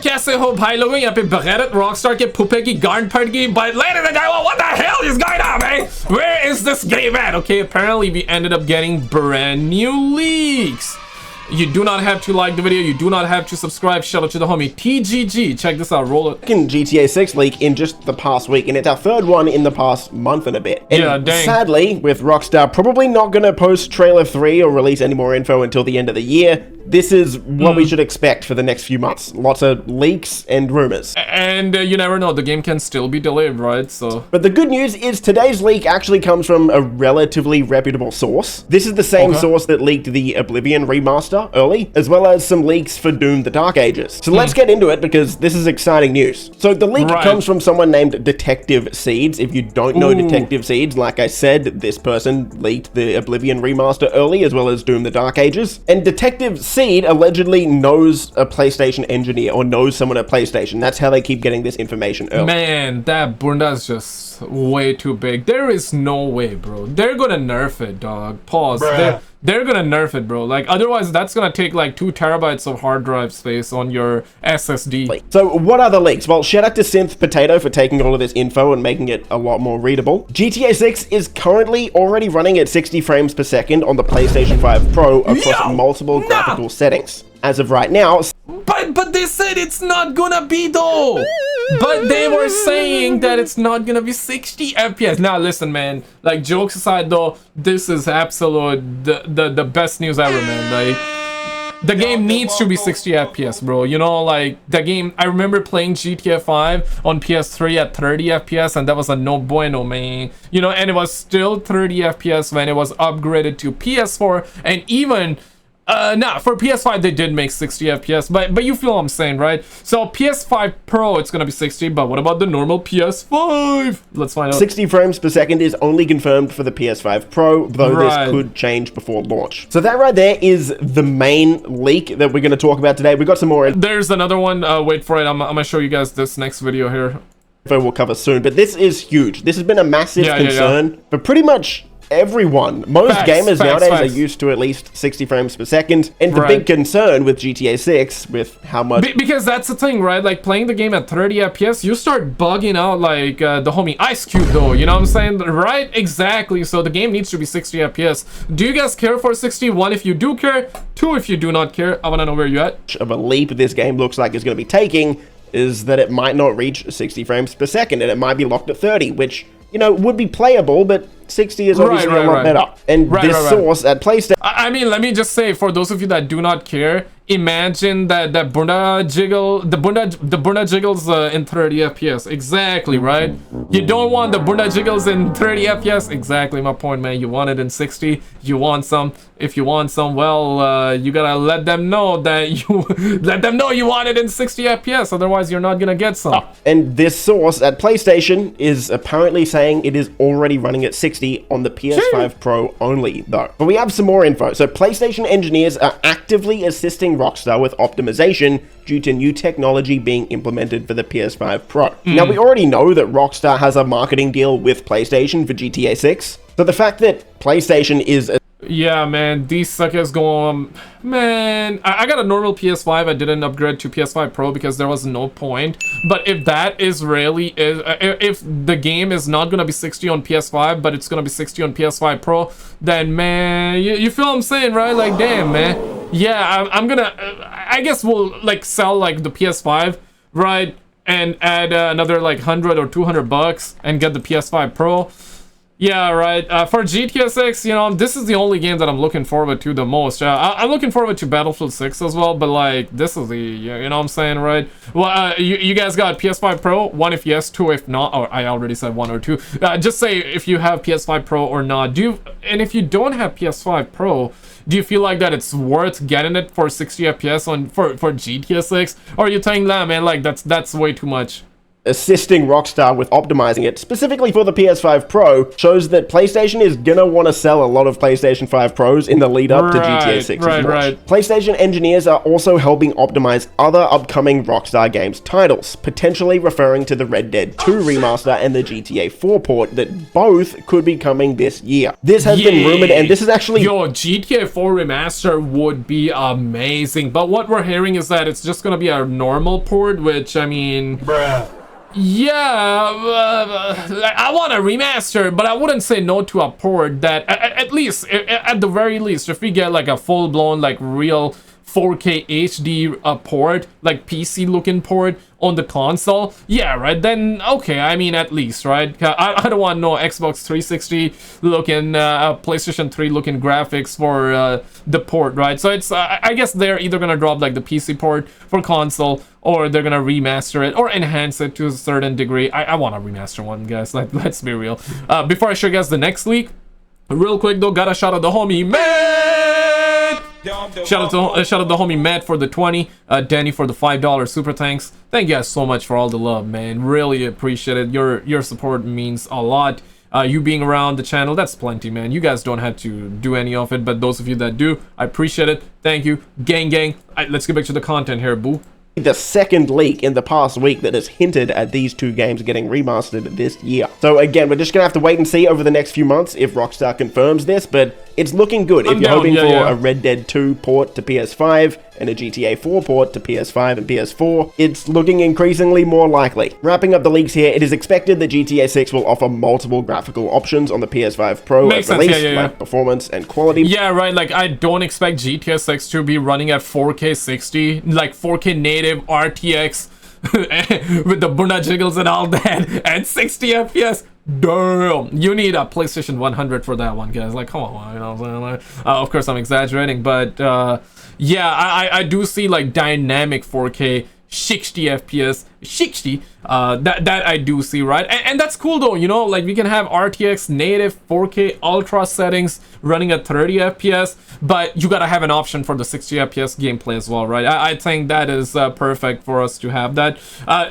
कैसे हो भाई लोगों? यहाँ पे बगैरत रॉकस्टार के फुफे की गांड फट गई. But ladies and gentlemen, what the hell is going on, man? Where is this game at? Okay, apparently we ended up getting brand new leaks. You do not have to like the video. You do not have to subscribe. Shout out to the homie TGG. Check this out. Roll it. GTA 6 leak in just the past week, and it's our third one in the past month and a bit. And yeah, dang. Sadly, with Rockstar probably not going to post trailer 3 or release any more info until the end of the year, this is what we should expect for the next few months. Lots of leaks and rumors. And you never know. The game can still be delayed, right? So. But the good news is today's leak actually comes from a relatively reputable source. This is the same source that leaked the Oblivion remaster early, as well as some leaks for Doom: The Dark Ages. So let's get into it because this is exciting news. So the leak comes from someone named Detective Seeds. If you don't know Detective Seeds, like I said, this person leaked the Oblivion remaster early, as well as Doom: The Dark Ages. And Detective Seed allegedly knows a PlayStation engineer or knows someone at PlayStation. That's how they keep getting this information early. Man, that bunda's just way too big. There is no way, bro. They're gonna nerf it, dog. Pause. They're gonna nerf it, bro. Like, otherwise that's gonna take like 2 terabytes of hard drive space on your SSD. So what are the leaks? Well, shout out to Synth Potato for taking all of this info and making it a lot more readable. GTA 6 is currently already running at 60 frames per second on the PlayStation 5 Pro across multiple graphical settings. As of right now... But they said it's not gonna be though! But they were saying that it's not gonna be 60 FPS. Now listen, man, like, jokes aside though, this is absolute the best news ever, man. Like, the game needs to be 60 FPS, bro. You know, like, the game, I remember playing GTA 5 on PS3 at 30 FPS, and that was a no bueno, man. You know, and it was still 30 FPS when it was upgraded to PS4, and even for PS5 they did make 60 FPS, but you feel what I'm saying, right? So PS5 Pro, it's gonna be 60, but what about the normal PS5? Let's find out. 60 frames per second is only confirmed for the PS5 Pro, though this could change before launch. So that right there is the main leak that we're gonna talk about today. We got some more. There's another one. Wait for it. I'm gonna show you guys this next video here. We'll cover soon, but this is huge. This has been a massive concern for pretty much everyone. Most gamers nowadays are used to at least 60 frames per second, and the big concern with GTA 6 with how much... Because that's the thing, right? Like, playing the game at 30 FPS, you start bugging out like the homie Ice Cube though, you know what I'm saying? Right? Exactly. So the game needs to be 60 FPS. Do you guys care for 60? 1, if you do care. 2, if you do not care. I want to know where you're at. Of a leap this game looks like it's going to be taking is that it might not reach 60 frames per second, and it might be locked at 30, which, you know, would be playable, but 60 is obviously a lot better. And this source at PlayStation... I mean, let me just say, for those of you that do not care, imagine that bunda jiggle, the bunda jiggles in 30 FPS. Exactly, right? You don't want the bunda jiggles in 30 FPS. Exactly my point, man. You want it in 60. You want some. If you want some, well, you gotta let them know that you want it in 60 FPS. Otherwise, you're not gonna get some. And this source at PlayStation is apparently saying it is already running at 60 on the PS5 Pro only, though. But we have some more info. So PlayStation engineers are actively assisting Rockstar with optimization due to new technology being implemented for the PS5 Pro. Now, we already know that Rockstar has a marketing deal with PlayStation for GTA 6. So the fact that PlayStation is... Yeah, man, these suckers go on. Man, I got a normal PS5. I didn't upgrade to PS5 Pro because there was no point. But if that is really... if the game is not gonna be 60 on PS5, but it's gonna be 60 on PS5 Pro, then, man, you feel what I'm saying, right? Like, damn, man. Yeah, I'm gonna... I guess we'll, like, sell, like, the PS5, right? And add another, like, 100 or 200 bucks and get the PS5 Pro. Yeah, right. For GTA 6, you know, this is the only game that I'm looking forward to the most. I'm looking forward to Battlefield 6 as well, but, like, this is the, you know what I'm saying, right? Well, you guys got PS5 Pro? 1 if yes, 2 if not. Or I already said 1 or 2. Just say if you have PS5 Pro or not. And if you don't have PS5 Pro, do you feel like that it's worth getting it for 60 FPS for GTA 6? Or are you saying that, man, like, that's way too much? assisting Rockstar with optimizing it, specifically for the PS5 Pro, shows that PlayStation is gonna want to sell a lot of PlayStation 5 Pros in the lead up to GTA 6's launch. PlayStation engineers are also helping optimize other upcoming Rockstar Games titles, potentially referring to the Red Dead 2 remaster and the GTA 4 port that both could be coming this year. This has been rumored, and this is actually... Yo, GTA 4 remaster would be amazing, but what we're hearing is that it's just gonna be a normal port, which, I mean... Yeah, I want a remaster, but I wouldn't say no to a port that, at least, at the very least, if we get like a full-blown, like real 4K HD port, like PC looking port on the console, yeah, right, then okay, I mean, at least, right? I don't want no Xbox 360 looking, PlayStation 3 looking graphics for the port, right? So it's, I guess they're either gonna drop like the PC port for console, or they're gonna remaster it or enhance it to a certain degree. I want a remaster one, guys, like, let's be real. Before I show you guys the next leak, real quick though, gotta shout out the homie Matt. Shout out the homie Matt for the 20, Danny for the $5 super thanks. Thank you guys so much for all the love, man. Really appreciate it. Your support means a lot. You being around the channel, that's plenty, man. You guys don't have to do any of it, but those of you that do, I appreciate it. Thank you, gang. Let's get back to the content here, boo. The second leak in the past week that has hinted at these two games getting remastered this year. So again, we're just gonna have to wait and see over the next few months if Rockstar confirms this, but it's looking good. If you're hoping for a Red Dead 2 port to PS5 and a GTA 4 port to PS5 and PS4, it's looking increasingly more likely. Wrapping up the leaks here, it is expected that GTA 6 will offer multiple graphical options on the PS5 Pro at release, like performance and quality. Yeah, right, like I don't expect GTA 6 to be running at 4K 60, like 4K native RTX with the Buna jiggles and all that, and 60 FPS. Damn, you need a PlayStation 100 for that one, guys. Like, come on, you know what I'm saying? Like, of course, I'm exaggerating, but yeah, I do see like dynamic 4K 60 FPS, 60. That I do see, right? And that's cool though, you know, like we can have RTX native 4K ultra settings running at 30 FPS, but you gotta have an option for the 60 FPS gameplay as well, right? I think that is perfect for us to have that.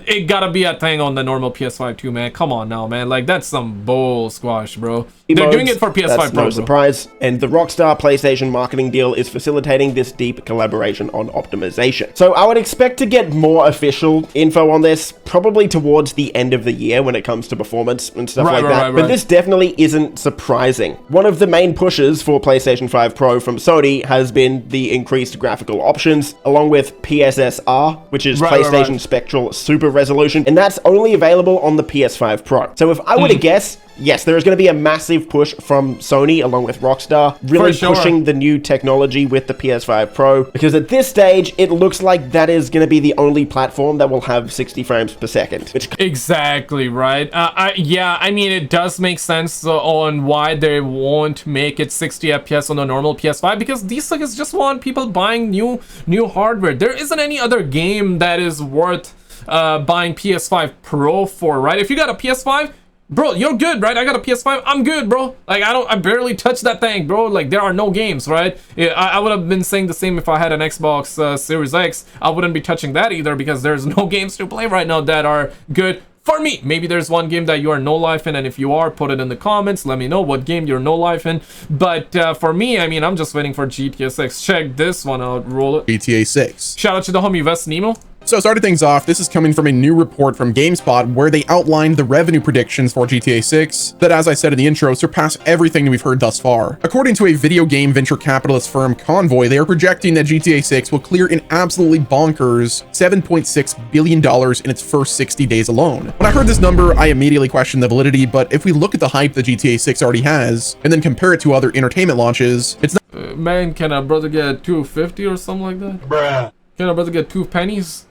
It gotta be a thing on the normal PS5 too, man. Come on now, man. Like, that's some bull squash, bro. They're doing it for PS5 Pro. No surprise. And the Rockstar PlayStation marketing deal is facilitating this deep collaboration on optimization. So I would expect to get more official info on this probably towards the end of the year when it comes to performance and stuff like that. But this definitely isn't surprising. One of the main pushes for PlayStation 5 Pro from Sony has been the increased graphical options, along with PSSR, which is PlayStation Spectral Super Resolution, and that's only available on the PS5 Pro. So if I were to guess, yes, there is going to be a massive push from Sony along with Rockstar, really pushing the new technology with the PS5 Pro, because at this stage, it looks like that is going to be the only platform that will have 60 frames per second. Which exactly, right? Yeah, I mean, it does make sense on why they won't make it 60 FPS on the normal PS5, because these suckers just want people buying new hardware. There isn't any other game that is worth buying PS5 Pro for, right? If you got a PS5, bro, you're good, right? I got a PS5, I'm good, bro. Like, I barely touch that thing, bro. Like, there are no games, right? I would have been saying the same if I had an Xbox Series X. I wouldn't be touching that either, because there's no games to play right now that are good for me. Maybe there's one game that you are no life in, and if you are, put it in the comments. Let me know what game you're no life in. But for me, I mean, I'm just waiting for GTA 6. Check this one out. Roll it. GTA 6. Shout out to the homie West Nemo. So starting things off, this is coming from a new report from GameSpot where they outlined the revenue predictions for GTA 6 that, as I said in the intro, surpass everything we've heard thus far. According to a video game venture capitalist firm Convoy, they are projecting that GTA 6 will clear an absolutely bonkers $7.6 billion in its first 60 days alone. When I heard this number, I immediately questioned the validity, but if we look at the hype that GTA 6 already has, and then compare it to other entertainment launches, it's not— man, can a brother get 250 or something like that? Bruh. Can a brother get 2 pennies?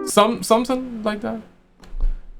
Something like that,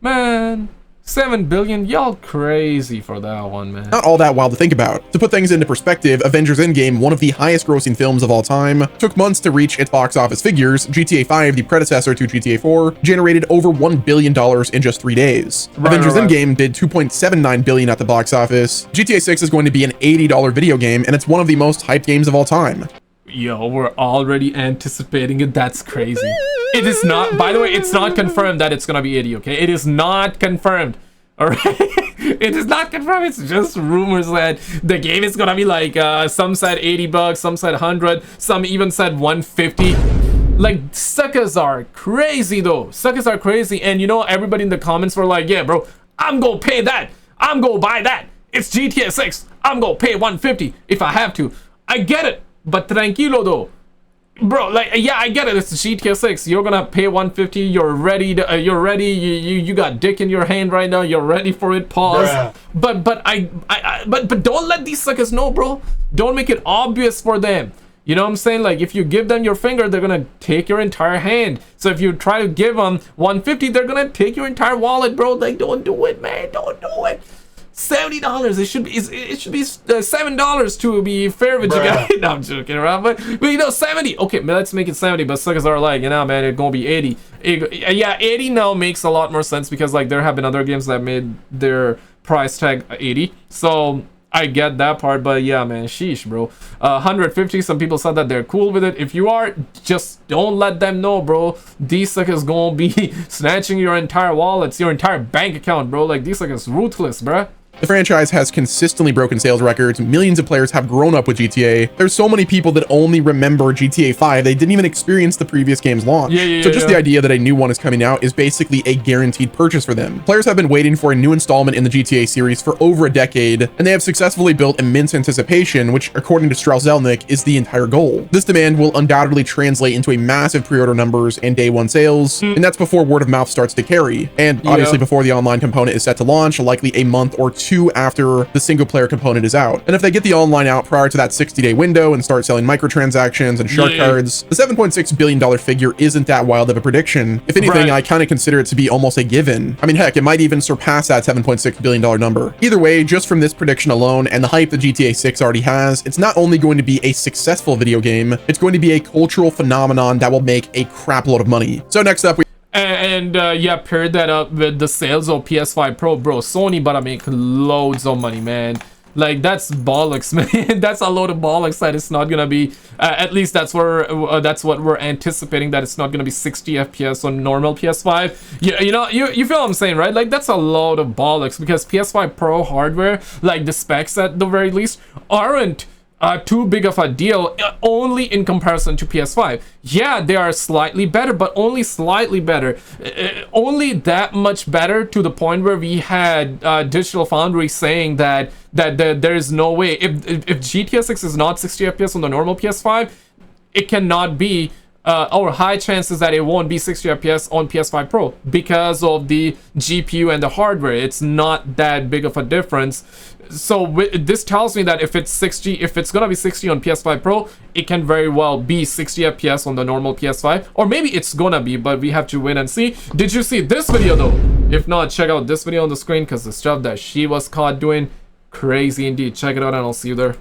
man. 7 billion, y'all crazy for that one, man. Not all that wild to think about. To put things into perspective, Avengers Endgame, one of the highest grossing films of all time, took months to reach its box office figures. GTA 5, the predecessor to GTA 4, generated over $1 billion in just 3 days. Avengers Endgame did $2.79 billion at the box office. GTA 6 is going to be an $80 video game, and it's one of the most hyped games of all time. Yo, we're already anticipating it. That's crazy. It is not, by the way, it's not confirmed that it's gonna be 80, okay? It is not confirmed. Alright? It is not confirmed. It's just rumors that the game is gonna be like, some said 80 bucks, some said 100, some even said 150. Like, suckers are crazy though. Suckers are crazy. And you know, everybody in the comments were like, yeah, bro, I'm gonna pay that. I'm gonna buy that. It's GTA 6. I'm gonna pay 150 if I have to. I get it. But tranquilo though. Bro, like, yeah, I get it. It's GTA 6. You're gonna pay 150. You're ready. You're ready. You got dick in your hand right now. You're ready for it. Pause. Bruh. But don't let these suckers know, bro. Don't make it obvious for them. You know what I'm saying? Like, if you give them your finger, they're gonna take your entire hand. So if you try to give them 150, they're gonna take your entire wallet, bro. Like, don't do it, man. Don't do it. $70. It should be $7 to be fair with you guys. No, I'm joking around, but you know, 70. Okay, let's make it 70. But suckers are like, you know, man, it's gonna be 80. Yeah, 80 now makes a lot more sense because like there have been other games that made their price tag 80. So I get that part, but yeah, man, sheesh, bro. 150. Some people said that they're cool with it. If you are, just don't let them know, bro. These suckers gonna be snatching your entire wallets, your entire bank account, bro. Like, these suckers ruthless, bruh. The franchise has consistently broken sales records. Millions of players have grown up with GTA. There's so many people that only remember GTA 5. They didn't even experience the previous game's launch. So just the idea that a new one is coming out is basically a guaranteed purchase for them. Players have been waiting for a new installment in the GTA series for over a decade, and they have successfully built immense anticipation, which, according to Strauss Zelnick, is the entire goal. This demand will undoubtedly translate into a massive pre-order numbers and day one sales, and that's before word of mouth starts to carry. And obviously before the online component is set to launch, likely a month or two after the single player component is out. And if they get the online out prior to that 60-day window and start selling microtransactions and shark cards, the $7.6 billion figure isn't that wild of a prediction. If anything, I kind of consider it to be almost a given. I mean, heck, it might even surpass that $7.6 billion number. Either way, just from this prediction alone and the hype that GTA 6 already has, it's not only going to be a successful video game, it's going to be a cultural phenomenon that will make a crap load of money. So next up, yeah, paired that up with the sales of PS5 Pro, bro. Sony about to make loads of money, man. Like, that's bollocks, man. That's a load of bollocks that it's not gonna be, at least that's where that's what we're anticipating, that it's not gonna be 60 FPS on normal PS5. You feel what I'm saying, right? Like, that's a load of bollocks because PS5 Pro hardware, like the specs at the very least, aren't too big of a deal, only in comparison to PS5. Yeah, they are slightly better, but only slightly better. Only that much better, to the point where we had Digital Foundry saying that there is no way, if GTA 6 is not 60 FPS on the normal PS5, it cannot be, or high chances that it won't be 60 FPS on PS5 Pro because of the GPU and the hardware. It's not that big of a difference. So this tells me that if it's gonna be 60 on PS5 Pro, it can very well be 60 FPS on the normal PS5, or maybe it's gonna be, but we have to wait and see. Did you see this video though? If not, check out this video on the screen, because the stuff that she was caught doing, crazy indeed. Check it out and I'll see you there.